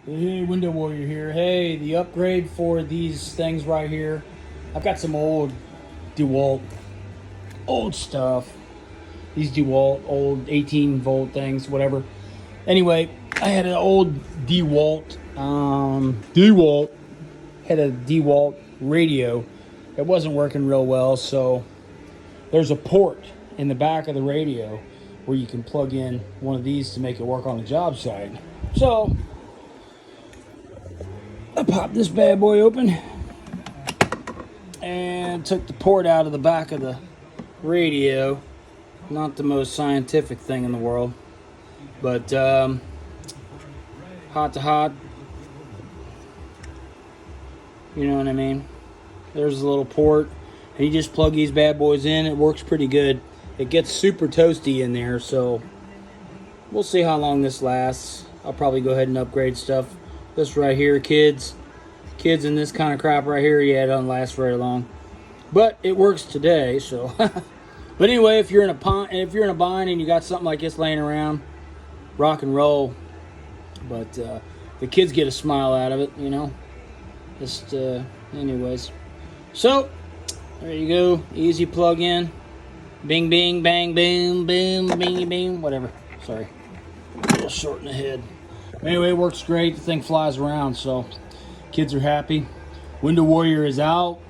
Hey, Window Warrior here. Hey, the upgrade for these things right here. I've got some old DeWalt, old stuff. These DeWalt, old 18 volt things, whatever. Anyway, I had an old DeWalt had a DeWalt radio. It wasn't working real well, so there's a port in the back of the radio where you can plug in one of these to make it work on the job site. So I popped this bad boy open and took the port out of the back of the radio. Not the most scientific thing in the world, but hot to hot, you know what I mean? There's a little port, and you just plug these bad boys in. It works pretty good. It gets super toasty in there, so we'll see how long this lasts. I'll probably go ahead and upgrade stuff. This right here, kids and this kind of crap right here, yeah, it doesn't last very long, but it works today. So but anyway, if you're in a bind and you got something like this laying around, rock and roll. But the kids get a smile out of it, you know. Just anyways, so there you go. Easy plug in. Bing bing bang boom boom bing bing, whatever. Sorry, a little short in the head. Anyway, it works great. The thing flies around, so kids are happy. Window Warrior is out.